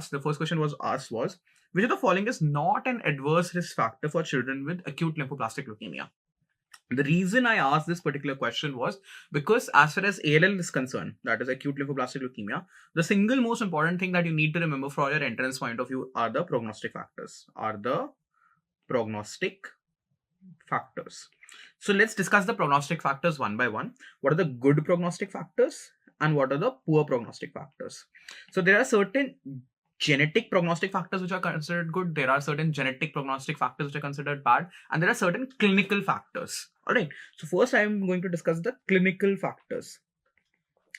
asked, the first question was asked was, which of the following is not an adverse risk factor for children with acute lymphoblastic leukemia? The reason I asked this particular question was because as far as ALL is concerned, that is acute lymphoblastic leukemia, the single most important thing that you need to remember for your entrance point of view are the prognostic factors. So let's discuss the prognostic factors one by one. What are the good prognostic factors and what are the poor prognostic factors? So there are certain genetic prognostic factors which are considered good. There are certain genetic prognostic factors which are considered bad, and there are certain clinical factors. All right. So first I am going to discuss the clinical factors,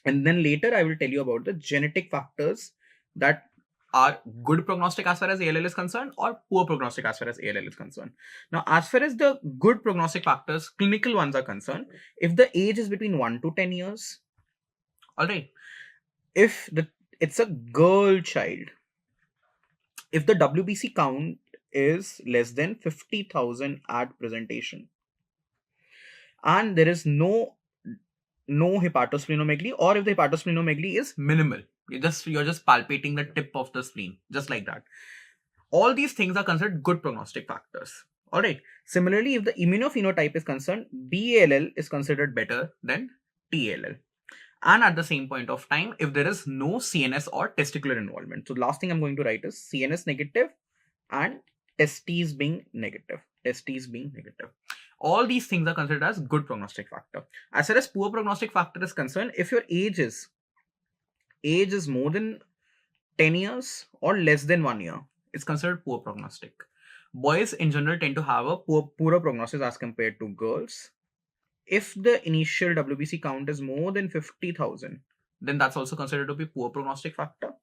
and then later I will tell you about the genetic factors that are good prognostic as far as ALL is concerned or poor prognostic as far as ALL is concerned. Now, as far as the good prognostic factors, clinical ones are concerned, if the age is between 1 to 10 years, all right, if it's a girl child, if the WBC count is less than 50,000 at presentation, and there is no hepatosplenomegaly, or if the hepatosplenomegaly is minimal, you're just palpating the tip of the spleen, just like that. All these things are considered good prognostic factors. All right. Similarly, if the immunophenotype is concerned, BALL is considered better than TALL. And at the same point of time, if there is no CNS or testicular involvement. So the last thing I'm going to write is CNS negative and testes being negative. All these things are considered as good prognostic factor. As far as poor prognostic factor is concerned, if your age is more than 10 years or less than 1 year, it's considered poor prognostic. Boys in general tend to have a poorer prognosis as compared to girls. If the initial WBC count is more than 50,000, then that's also considered to be poor prognostic factor.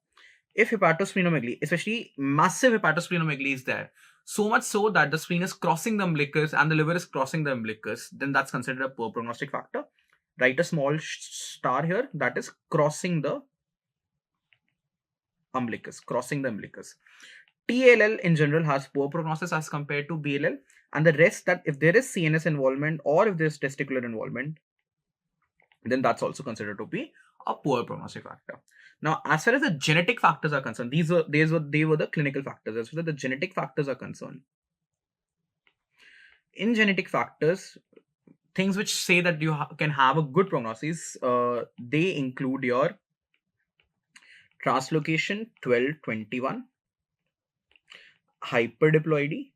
If hepatosplenomegaly, especially massive hepatosplenomegaly is there, so much so that the spleen is crossing the umbilicus and the liver is crossing the umbilicus, then that's considered a poor prognostic factor. Write a small star here, that is crossing the umbilicus. TALL in general has poor prognosis as compared to BLL, and the rest, that if there is CNS involvement or if there is testicular involvement, then that's also considered to be a poor prognostic factor. Now, as far as the genetic factors are concerned, they were the clinical factors. As far as the genetic factors are concerned, in genetic factors, things which say that you can have a good prognosis, they include your translocation 1221, hyperdiploidy,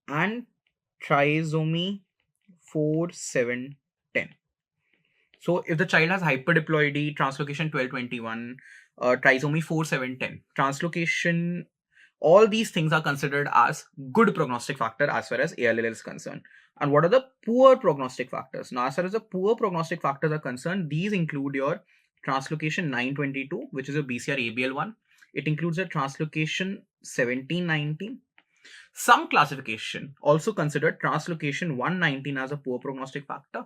and trisomy 4710. So if the child has hyperdiploidy, translocation 1221, trisomy 4710, translocation, all these things are considered as good prognostic factor as far as ALL is concerned. And what are the poor prognostic factors? Now, as far as the poor prognostic factors are concerned, these include your translocation 922, which is a BCR-ABL1. It includes a translocation 1719. Some classification also considered translocation 119 as a poor prognostic factor.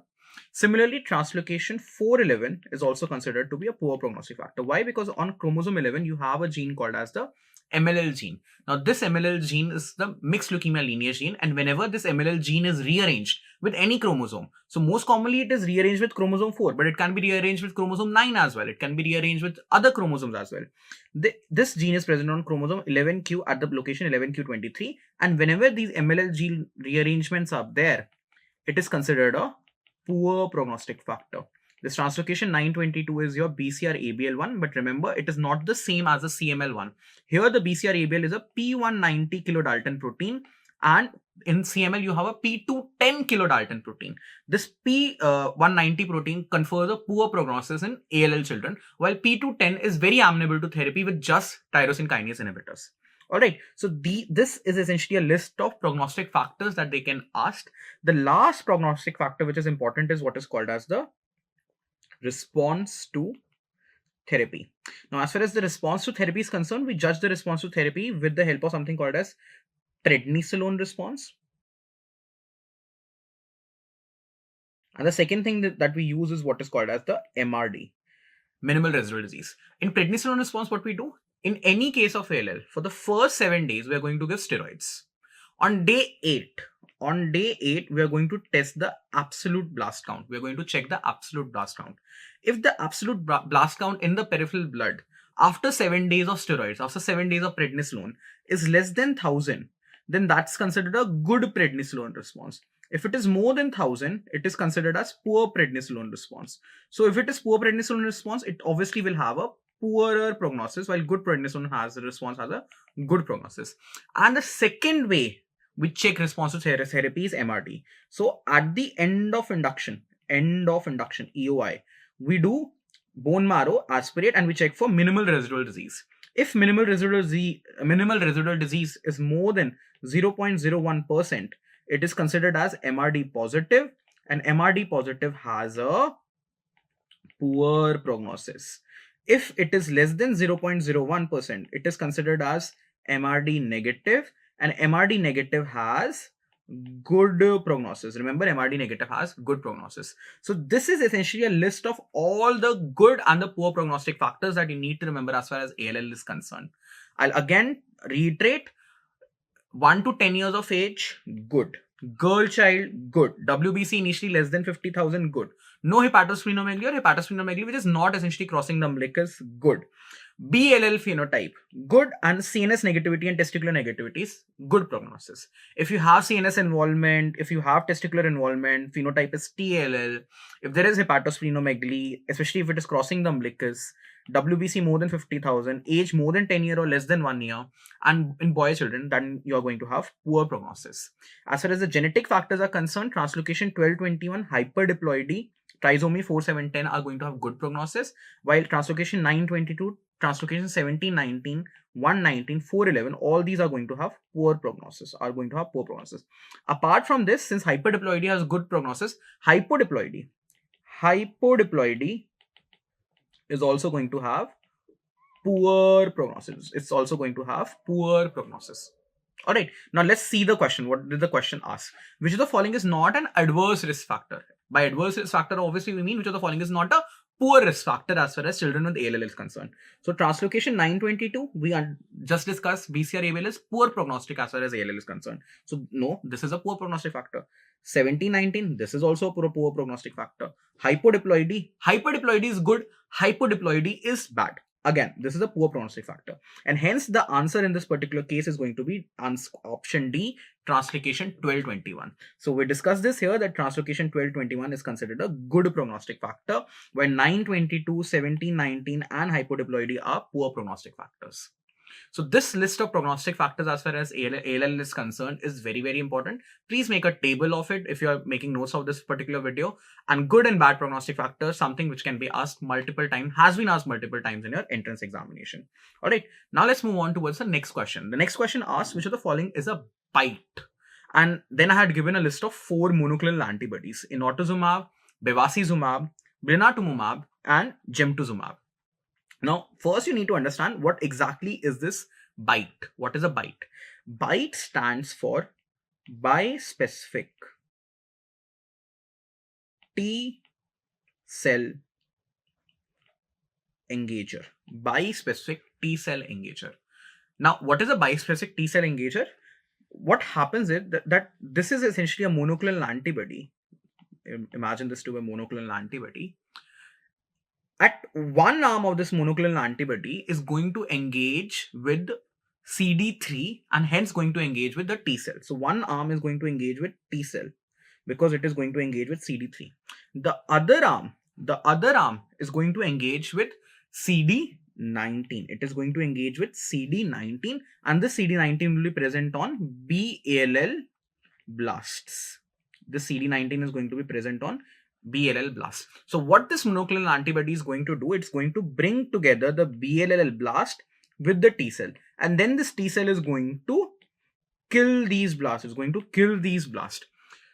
Similarly, translocation 411 is also considered to be a poor prognostic factor. Why? Because on chromosome 11, you have a gene called as the MLL gene. Now, this MLL gene is the mixed leukemia lineage gene, and whenever this MLL gene is rearranged with any chromosome, so most commonly it is rearranged with chromosome 4, but it can be rearranged with chromosome 9 as well. It can be rearranged with other chromosomes as well. This gene is present on chromosome 11q at the location 11q23, and whenever these MLL gene rearrangements are there, it is considered a poor prognostic factor. This translocation 922 is your BCR-ABL1, but remember, it is not the same as the CML1. Here, the BCR-ABL is a P190 kilodalton protein, and in CML, you have a P210 kilodalton protein. This P190 protein confers a poor prognosis in ALL children, while P210 is very amenable to therapy with just tyrosine kinase inhibitors. Alright, so this is essentially a list of prognostic factors that they can ask. The last prognostic factor which is important is what is called as the response to therapy. Now, as far as the response to therapy is concerned, we judge the response to therapy with the help of something called as prednisolone response. And the second thing that we use is what is called as the MRD, minimal residual disease. In prednisolone response, what we do, in any case of ALL, for the first 7 days, we are going to give steroids. On day 8, we are going to test the absolute blast count. We are going to check the absolute blast count. If the absolute blast count in the peripheral blood after 7 days of steroids, after 7 days of prednisolone is less than 1000, then that's considered a good prednisolone response. If it is more than 1000, it is considered as poor prednisolone response. So if it is poor prednisolone response, it obviously will have a poorer prognosis, while good prednisolone has a response has a good prognosis. And the second way we check response to therapy is MRD. So at the end of induction, EOI, we do bone marrow, aspirate, and we check for minimal residual disease. If minimal residual disease is more than 0.01%, it is considered as MRD positive, and MRD positive has a poor prognosis. If it is less than 0.01%, it is considered as MRD negative, and MRD negative has good prognosis. Remember, MRD negative has good prognosis. So this is essentially a list of all the good and the poor prognostic factors that you need to remember as far as ALL is concerned. I'll again reiterate: 1 to 10 years of age, good. Girl child, good. WBC initially less than 50,000, good. No hepatosplenomegaly or hepatosplenomegaly which is not essentially crossing the umbilicus, good. BLL phenotype, good. And CNS negativity and testicular negativities, good prognosis. If you have CNS involvement, if you have testicular involvement, phenotype is TLL. If there is hepatosplenomegaly, especially if it is crossing the umbilicus, WBC more than 50,000, age more than 10 years or less than 1 year, and in boy children, then you are going to have poor prognosis. As far as the genetic factors are concerned, translocation 1221, hyperdiploidy, trisomy 4710 are going to have good prognosis, while translocation 922, translocation 1719, 119, 411, all these are going to have poor prognosis, Apart from this, since hyperdiploidy has good prognosis, hypodiploidy is also going to have poor prognosis. It's also going to have poor prognosis. All right, now let's see the question. What did the question ask? Which of the following is not an adverse risk factor? By adverse risk factor, obviously we mean which of the following is not a poor risk factor as far as children with ALL is concerned. So translocation 922, we just discussed BCR-ABL is poor prognostic as far as ALL is concerned. So no, this is a poor prognostic factor. 1719, this is also a poor prognostic factor. Hypodiploidy is good, hypodiploidy is bad. Again, this is a poor prognostic factor, and hence the answer in this particular case is going to be option D, translocation 1221. So we discussed this here that translocation 1221 is considered a good prognostic factor, where 922, 1719 and hypodiploidy are poor prognostic factors. So this list of prognostic factors as far as ALL is concerned is very, very important. Please make a table of it if you are making notes of this particular video. And good and bad prognostic factors, something which can be asked multiple times, has been asked multiple times in your entrance examination. All right, now let's move on towards the next question. The next question asks which of the following is a BiTE. And then I had given a list of 4 monoclonal antibodies: inotuzumab, bevacizumab, blinatumomab, and gemtuzumab. Now, first you need to understand what exactly is this BiTE. What is a BiTE? BiTE stands for bispecific T cell engager. Bispecific T cell engager. Now, what is a bispecific T cell engager? What happens is that this is essentially a monoclonal antibody. Imagine this to be a monoclonal antibody. At one arm of this monoclonal antibody is going to engage with CD3 and hence going to engage with the T cell. So one arm is going to engage with T cell because it is going to engage with CD3. The other arm is going to engage with CD19. It is going to engage with CD19, and the CD19 will be present on BALL blasts. The CD19 is going to be present on BLL blast. So what this monoclonal antibody is going to do, it's going to bring together the BLL blast with the T cell, and then this T cell is going to kill these blasts. It's going to kill these blasts.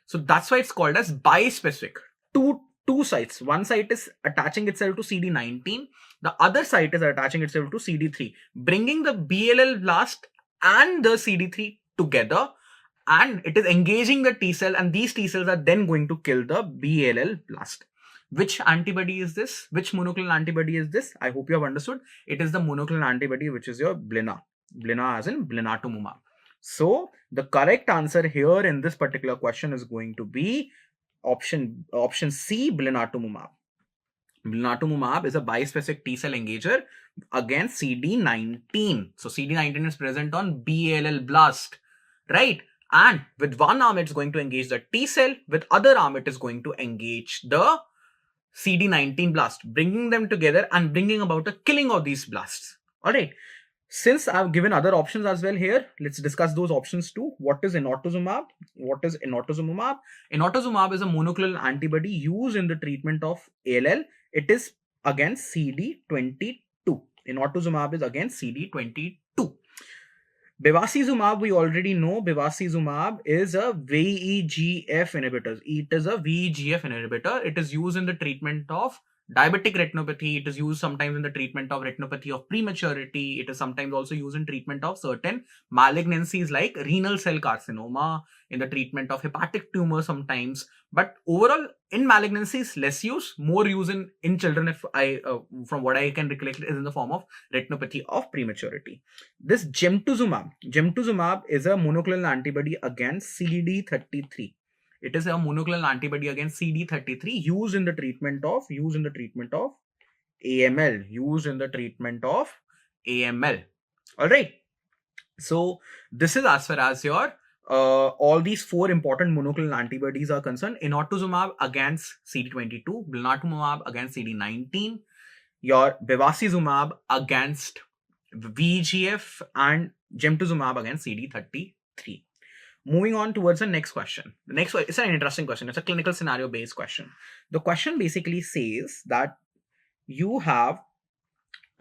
So that's why it's called as bispecific. Two sites. One site is attaching itself to CD19. The other site is attaching itself to CD3, bringing the BLL blast and the CD3 together, and it is engaging the T cell, and these T cells are then going to kill the BLL blast. Which antibody is this? Which monoclonal antibody is this? I hope you have understood. It is the monoclonal antibody which is your blina. Blina as in blinatumomab. So the correct answer here in this particular question is going to be option C, blinatumomab. Blinatumomab is a bispecific T-cell engager against CD19. So CD19 is present on BALL blast, right? And with one arm, it's going to engage the T-cell. With other arm, it is going to engage the CD19 blast, bringing them together and bringing about a killing of these blasts. All right. Since I've given other options as well here, let's discuss those options too. What is inotuzumab? What is inotuzumab? Inotuzumab is a monoclonal antibody used in the treatment of ALL. It is against CD22. Inotuzumab is against CD22. Bevacizumab, we already know. Bevacizumab is a VEGF inhibitor. It is a VEGF inhibitor. It is used in the treatment of diabetic retinopathy. It is used sometimes in the treatment of retinopathy of prematurity. It is sometimes also used in treatment of certain malignancies like renal cell carcinoma, in the treatment of hepatic tumor sometimes. But overall, in malignancies, less use, more use in children, if I, from what I can recollect, is in the form of retinopathy of prematurity. This gemtuzumab is a monoclonal antibody against CD33. It is a monoclonal antibody against CD33 used in the treatment of AML. All right. So this is as far as your all these four important monoclonal antibodies are concerned. Inotuzumab against CD22, blinatumomab against CD19, your bevacizumab against VEGF, and gemtuzumab against CD33. Moving on towards the next question. The next one is an interesting question. It's a clinical scenario based question. The question basically says that you have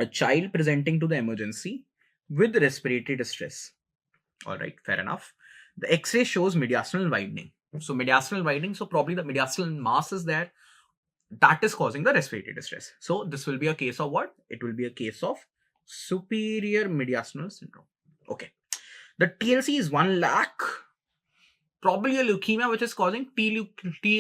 a child presenting to the emergency with respiratory distress. All right, fair enough. The X-ray shows mediastinal widening. So mediastinal widening, so probably the mediastinal mass is there. That is causing the respiratory distress. So this will be a case of what? It will be a case of superior mediastinal syndrome. Okay. The TLC is 1 lakh. Probably a leukemia which is causing T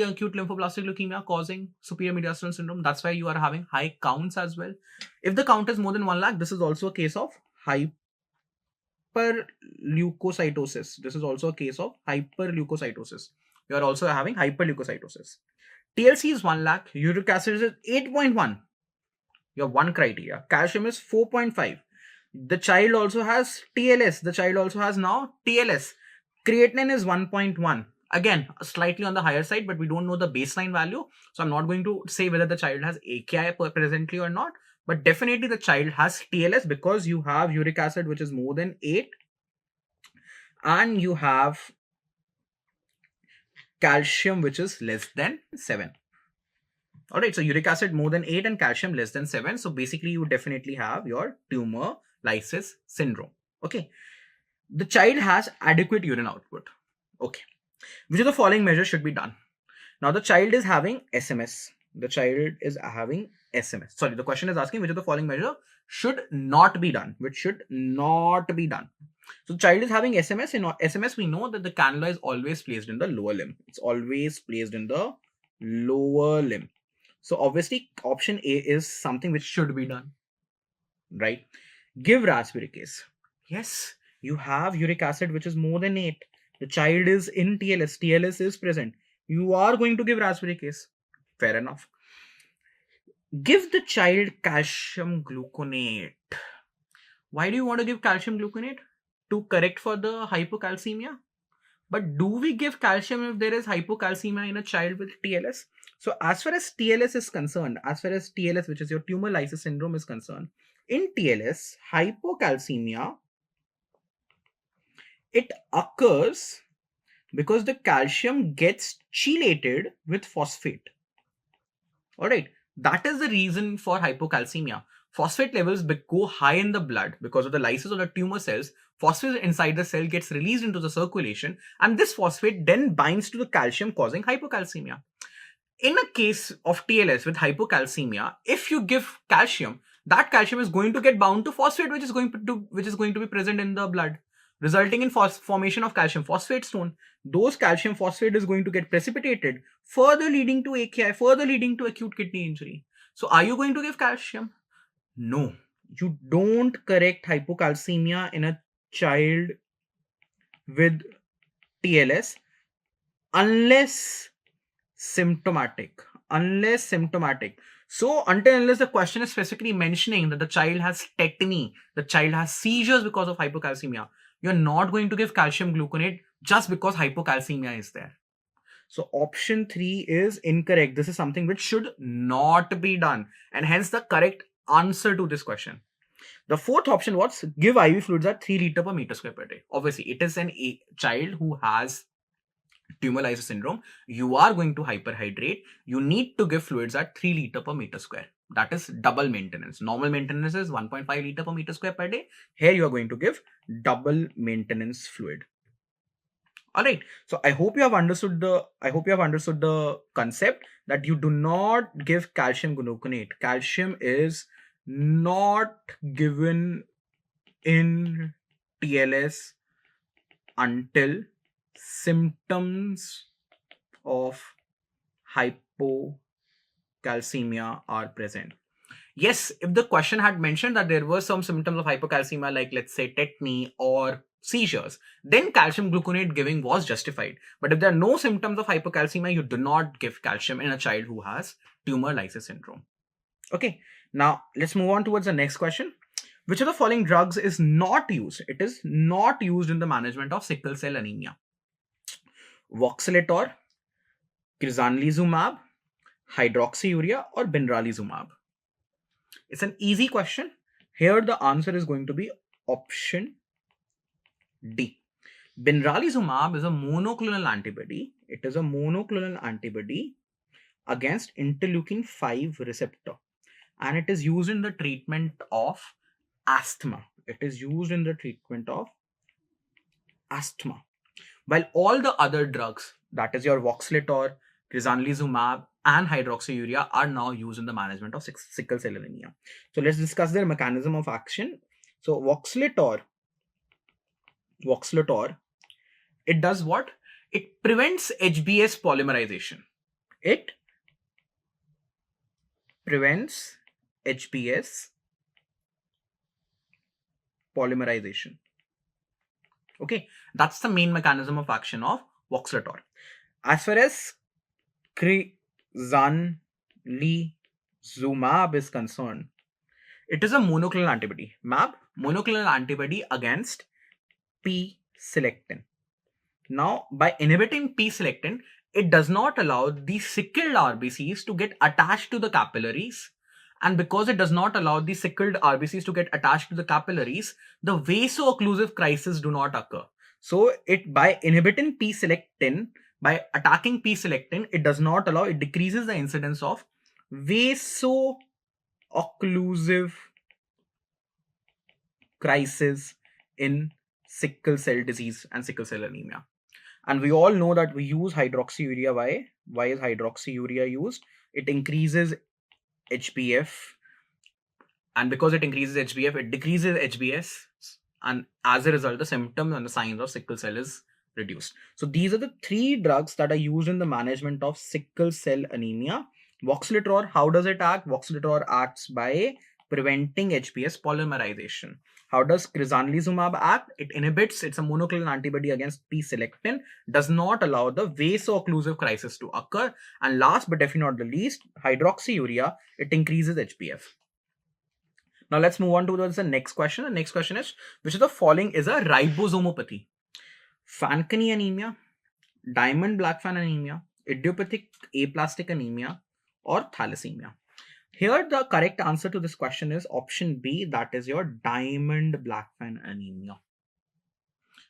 acute lymphoblastic leukemia causing superior mediastinal syndrome. That's why you are having high counts as well. If the count is more than 1 lakh, this is also a case of hyperleukocytosis. This is also a case of hyperleukocytosis. You are also having hyperleukocytosis. TLC is 1 lakh. Uric acid is 8.1. You have one criteria. Calcium is 4.5. The child also has TLS. The child also has now TLS. Creatinine is 1.1. Again, slightly on the higher side, but we don't know the baseline value. So I'm not going to say whether the child has AKI presently or not. But definitely the child has TLS because you have uric acid which is more than 8. And you have calcium which is less than 7. All right, so uric acid more than 8 and calcium less than 7. So basically you definitely have your tumor lysis syndrome. Okay. The child has adequate urine output. Okay. Which of the following measures should be done? Now the child is having SMS. The child is having SMS. Sorry, the question is asking which of the following measure should not be done. Which should not be done. So the child is having SMS. In SMS, we know that the cannula is always placed in the lower limb. It's always placed in the lower limb. So obviously option A is something which should be done. Right? Give rasburicase. Yes. You have uric acid which is more than 8. The child is in TLS. TLS is present. You are going to give rasburicase. Fair enough. Give the child calcium gluconate. Why do you want to give calcium gluconate? To correct for the hypocalcemia. But do we give calcium if there is hypocalcemia in a child with TLS? So as far as TLS is concerned, as far as TLS, which is your tumor lysis syndrome, is concerned, in TLS, hypocalcemia, it occurs because the calcium gets chelated with phosphate. All right. That is the reason for hypocalcemia. Phosphate levels go high in the blood because of the lysis of the tumor cells. Phosphate inside the cell gets released into the circulation, and this phosphate then binds to the calcium, causing hypocalcemia. In a case of TLS with hypocalcemia, if you give calcium, that calcium is going to get bound to phosphate, which is going to be present in the blood, resulting in formation of calcium phosphate stone. Those calcium phosphate is going to get precipitated, further leading to AKI, further leading to acute kidney injury. So are you going to give calcium? No, you don't correct hypocalcemia in a child with TLS unless symptomatic. unless symptomatic. So until unless the question is specifically mentioning that the child has tetany, the child has seizures because of hypocalcemia, you're not going to give calcium gluconate just because hypocalcemia is there. So option 3 is incorrect. This is something which should not be done, and hence the correct answer to this question. The fourth option was give IV fluids at 3 liter per meter square per day. Obviously, it is a child who has tumor lysis syndrome. You are going to hyperhydrate. You need to give fluids at 3 liter per meter square. That is double maintenance. Normal maintenance is 1.5 liter per meter square per day. Here you are going to give double maintenance fluid. All right. So I hope you have understood the concept that you do not give calcium gluconate. Calcium is not given in TLS until symptoms of hypocalcemia are present. Yes, if the question had mentioned that there were some symptoms of hypocalcemia, like let's say tetany or seizures, then calcium gluconate giving was justified. But if there are no symptoms of hypocalcemia, you do not give calcium in a child who has tumor lysis syndrome. Okay, now let's move on towards the next question. Which of the following drugs is not used? It is not used in the management of sickle cell anemia. Voxelotor, crizanlizumab, hydroxyurea, or benralizumab? It's an easy question. Here the answer is going to be option D. Benralizumab is a monoclonal antibody. It is a monoclonal antibody against interleukin 5 receptor, and it is used in the treatment of asthma. It is used in the treatment of asthma. While all the other drugs, that is your voxelotor, crizanlizumab, and hydroxyurea, are now used in the management of sickle cell anemia. So let's discuss their mechanism of action. So voxelotor, it does what? It prevents HbS polymerization. It prevents HbS polymerization. Okay, that's the main mechanism of action of voxelotor. As far as crizanlizumab is concerned, it is a monoclonal antibody. Monoclonal antibody against P-selectin. Now, by inhibiting P-selectin, it does not allow the sickled RBCs to get attached to the capillaries. And because it does not allow the sickled RBCs to get attached to the capillaries, the vaso-occlusive crises do not occur. So, by inhibiting P-selectin, by attacking P-selectin, it does not allow, it decreases the incidence of vaso-occlusive crisis in sickle cell disease and sickle cell anemia. And we all know that we use hydroxyurea. Why is hydroxyurea used? It increases HbF, and because it increases HbF, it decreases HbS, and as a result, the symptoms and the signs of sickle cell is reduced. So these are the 3 drugs that are used in the management of sickle cell anemia. Voxelotor, how does it act? Voxelotor acts by preventing HbS polymerization. How does crizanlizumab act? It inhibits, it's a monoclonal antibody against P-selectin, does not allow the vaso-occlusive crisis to occur. And last but definitely not the least, hydroxyurea, it increases HbF. Now let's move on towards the next question. The next question is, which of the following is a ribosomopathy? Fanconi anemia, Diamond-Blackfan anemia, idiopathic aplastic anemia, or thalassemia? Here the correct answer to this question is option B, that is your Diamond-Blackfan anemia.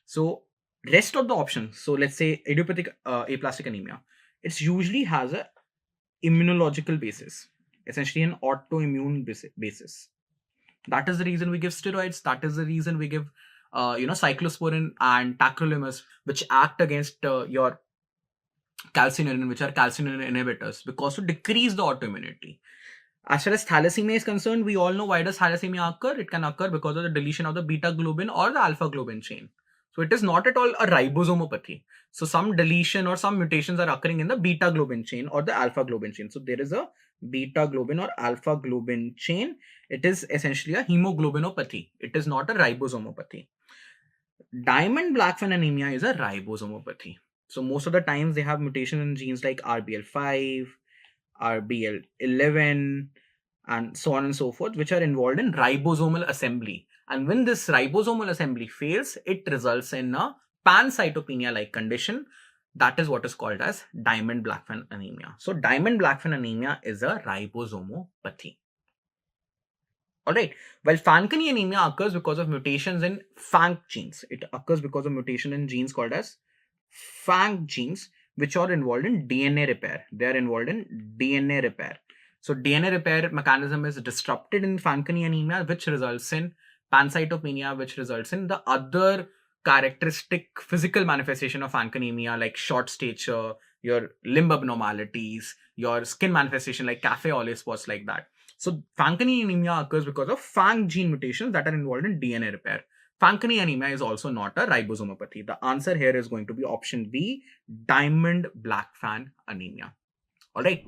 So rest of the options, so let's say idiopathic aplastic anemia, it usually has a immunological basis, essentially an autoimmune basis. That is the reason we give steroids. That is the reason we give cyclosporin and tacrolimus, which act against your calcineurin, which are calcineurin inhibitors, because to decrease the autoimmunity. As far as thalassemia is concerned, we all know why does thalassemia occur? It can occur because of the deletion of the beta globin or the alpha globin chain. So it is not at all a ribosomopathy. So some deletion or some mutations are occurring in the beta globin chain or the alpha globin chain. So there is a beta globin or alpha globin chain. It is essentially a hemoglobinopathy. It is not a ribosomopathy. Diamond-Blackfan anemia is a ribosomopathy. So most of the times they have mutation in genes like RBL5, RBL11, and so on and so forth, which are involved in ribosomal assembly. And when this ribosomal assembly fails, it results in a pancytopenia-like condition. That is what is called as Diamond-Blackfan anemia. So Diamond-Blackfan anemia is a ribosomopathy. Alright, well, Fanconi anemia occurs because of mutations in FANC genes. It occurs because of mutation in genes called as FANC genes, which are involved in DNA repair. They are involved in DNA repair. So DNA repair mechanism is disrupted in Fanconi anemia, which results in pancytopenia, which results in the other characteristic physical manifestation of Fanconi anemia, like short stature, your limb abnormalities, your skin manifestation like cafe olive spots, like that. So Fanconi anemia occurs because of FANC gene mutations that are involved in DNA repair. Fanconi anemia is also not a ribosomopathy. The answer here is going to be option B, Diamond-Blackfan anemia. All right.